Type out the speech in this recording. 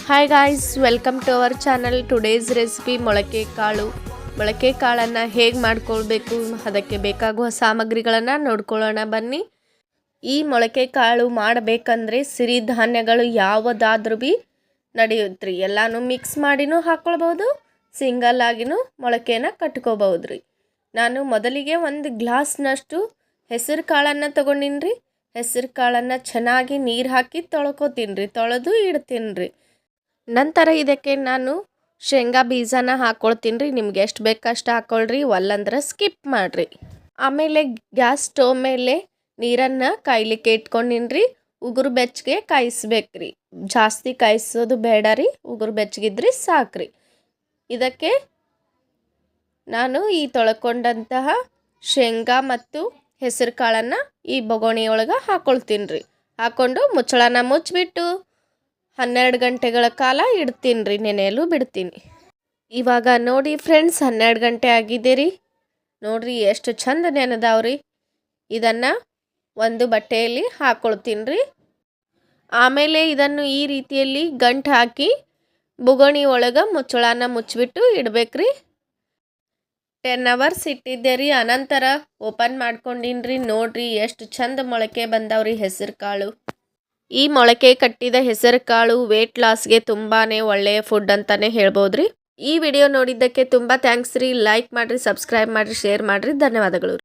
Hi guys, welcome to our channel. Today's recipe ಮೊಳಕೆ ಕಾಳು. ಮೊಳಕೆ ಕಾಳನ್ನು ಹೇಗೆ ಮಾಡ್ಕೊಳ್ಬೇಕು, ಅದಕ್ಕೆ ಬೇಕಾಗುವ ಸಾಮಗ್ರಿಗಳನ್ನು ನೋಡ್ಕೊಳ್ಳೋಣ ಬನ್ನಿ. ಈ ಮೊಳಕೆ ಕಾಳು ಮಾಡಬೇಕಂದ್ರೆ ಸಿರಿಧಾನ್ಯಗಳು ಯಾವುದಾದ್ರೂ ಭೀ ನಡೆಯುತ್ತೆ ರೀ. ಎಲ್ಲನೂ ಮಿಕ್ಸ್ ಮಾಡಿನೂ ಹಾಕ್ಕೊಳ್ಬೋದು, ಸಿಂಗಲ್ ಆಗಿನೂ ಮೊಳಕೆನ ಕಟ್ಕೋಬೋದು ರೀ. ನಾನು ಮೊದಲಿಗೆ ಒಂದು ಗ್ಲಾಸ್ನಷ್ಟು ಹೆಸರು ಕಾಳನ್ನು ತೊಗೊಂಡಿನಿ ರೀ. ಹೆಸರು ಕಾಳನ್ನು ಚೆನ್ನಾಗಿ ನೀರು ಹಾಕಿ ತೊಳ್ಕೊತೀನಿ ರೀ, ತೊಳೆದು ಇಡ್ತೀನಿ ರೀ. ನಂತರ ಇದಕ್ಕೆ ನಾನು ಶೇಂಗಾ ಬೀಜನ ಹಾಕ್ಕೊಳ್ತೀನಿ ರೀ. ನಿಮ್ಗೆ ಎಷ್ಟು ಬೇಕಷ್ಟು ಹಾಕ್ಕೊಳ್ರಿ, ಒಲ್ಲಂದ್ರೆ ಸ್ಕಿಪ್ ಮಾಡಿರಿ. ಆಮೇಲೆ ಗ್ಯಾಸ್ ಸ್ಟವ್ ಮೇಲೆ ನೀರನ್ನು ಕಾಯ್ಲಿಕ್ಕೆ ಇಟ್ಕೊಂಡಿನಿ ರೀ. ಉಗುರು ಬೆಚ್ಚಗೆ ಕಾಯಿಸ್ಬೇಕ್ರಿ, ಜಾಸ್ತಿ ಕಾಯಿಸೋದು ಬೇಡ ರೀ, ಉಗುರು ಬೆಚ್ಚಗಿದ್ರಿ ಸಾಕ್ರಿ. ಇದಕ್ಕೆ ನಾನು ಈ ತೊಳ್ಕೊಂಡಂತಹ ಶೇಂಗಾ ಮತ್ತು ಹೆಸರು ಕಾಳನ್ನು ಈ ಬೊಗೋಣಿಯೊಳಗೆ ಹಾಕ್ಕೊಳ್ತೀನಿ ರೀ. ಹಾಕ್ಕೊಂಡು ಮುಚ್ಚಳನ ಮುಚ್ಚಿಬಿಟ್ಟು 12 ಗಂಟೆಗಳ ಕಾಲ ಇಡ್ತೀನಿ ರೀ, ನೆನೆಯಲು ಬಿಡ್ತೀನಿ. ಇವಾಗ ನೋಡಿ ಫ್ರೆಂಡ್ಸ್, 12 ಗಂಟೆ ಆಗಿದೆ ರೀ. ನೋಡ್ರಿ ಎಷ್ಟು ಚಂದ ನೆನೆದಾವ್ರಿ. ಇದನ್ನು ಒಂದು ಬಟ್ಟೆಯಲ್ಲಿ ಹಾಕ್ಕೊಳ್ತೀನಿ ರೀ. ಆಮೇಲೆ ಇದನ್ನು ಈ ರೀತಿಯಲ್ಲಿ ಗಂಟು ಹಾಕಿ ಬೊಗೋಣಿ ಒಳಗೆ ಮುಚ್ಚಳನ ಮುಚ್ಚಿಬಿಟ್ಟು ಇಡ್ಬೇಕ್ರಿ. 10 hours ಇಟ್ಟಿದ್ದೆ ರೀ. ಅನಂತರ ಓಪನ್ ಮಾಡ್ಕೊಂಡಿನಿ ರೀ. ನೋಡ್ರಿ ಎಷ್ಟು ಚಂದ ಮೊಳಕೆ ಬಂದವ್ರಿ ಹೆಸರು ಕಾಳು. ಈ ಮೊಳಕೆ ಕಟ್ಟಿದ ಹೆಸರು ಕಾಳು ವೇಟ್ ಲಾಸ್ಗೆ ತುಂಬಾ ಒಳ್ಳೆಯ ಫುಡ್ ಅಂತಲೇ ಹೇಳ್ಬೋದು ರೀ. ಈ ವಿಡಿಯೋ ನೋಡಿದ್ದಕ್ಕೆ ತುಂಬ ಥ್ಯಾಂಕ್ಸ್ ರೀ. ಲೈಕ್ ಮಾಡಿರಿ, ಸಬ್ಸ್ಕ್ರೈಬ್ ಮಾಡಿರಿ, ಶೇರ್ ಮಾಡಿರಿ. ಧನ್ಯವಾದಗಳು.